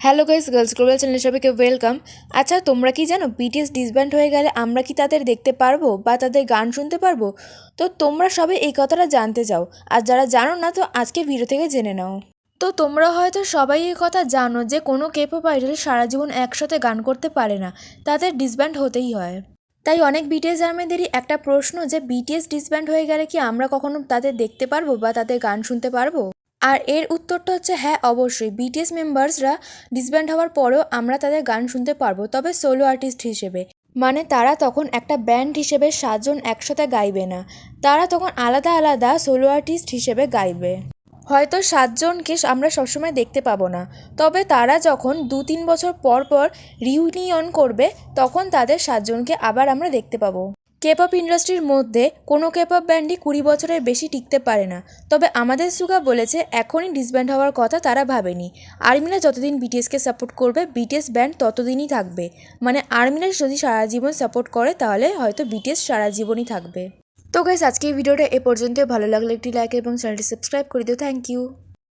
Hello guys, girls global চ্যানেলে সবাইকে welcome. আচ্ছা, তোমরা কি জানো বিটিএস ডিসব্যান্ড হয়ে গেলে আমরা কি তাদের দেখতে পারবো বা তাদের গান শুনতে পারবো? তো তোমরা সবাই এই কথাটা জানতে চাও, আর যারা জানো না তো আজকে ভিডিও থেকে জেনে নাও। তো তোমরা হয়তো সবাই এই কথা জানো যে কোনো কেপপ আইডল সারা জীবন একসাথে গান করতে পারে না, তাদের ডিসব্যান্ড হতেই হয়। তাই অনেক বিটিএস আর্মিদেরই একটা প্রশ্ন যে বিটিএস ডিসব্যান্ড হয়ে গেলে কি আমরা কখনো তাদের দেখতে পারবো বা তাদের গান শুনতে পারবো? আর এর উত্তরটা হচ্ছে হ্যাঁ, অবশ্যই। বিটিএস মেম্বার্সরা ডিসব্যান্ড হওয়ার পরেও আমরা তাদের গান শুনতে পারবো, তবে সোলো আর্টিস্ট হিসেবে। মানে তারা তখন একটা ব্যান্ড হিসেবে 7 জন একসাথে গাইবে না, তারা তখন আলাদা আলাদা সোলো আর্টিস্ট হিসেবে গাইবে। হয়তো 7 জনকে আমরা সবসময় দেখতে পাবো না, তবে তারা যখন 2-3 বছর পর পর রিউনিয়ন করবে তখন তাদের 7 জনকে আবার আমরা দেখতে পাবো। কেপপ ইন্ডাস্ট্রির মধ্যে কোনো কেপপ ব্যান্ডই 20 বছরের বেশি টিকতে পারে না, তবে আমাদের সুগা বলেছে এখনই ডিসব্যান্ড হওয়ার কথা তারা ভাবেনি। আর্মিরা যতদিন বিটিএসকে সাপোর্ট করবে বিটিএস ব্যান্ড ততদিনই থাকবে। মানে আর্মিরা যদি সারা জীবন সাপোর্ট করে তাহলে হয়তো বিটিএস সারা জীবনই থাকবে। তো গাইস, আজকে এই ভিডিওটা এ পর্যন্ত। ভালো লাগলে একটি লাইক এবং চ্যানেলটি সাবস্ক্রাইব করে দিও। Thank you.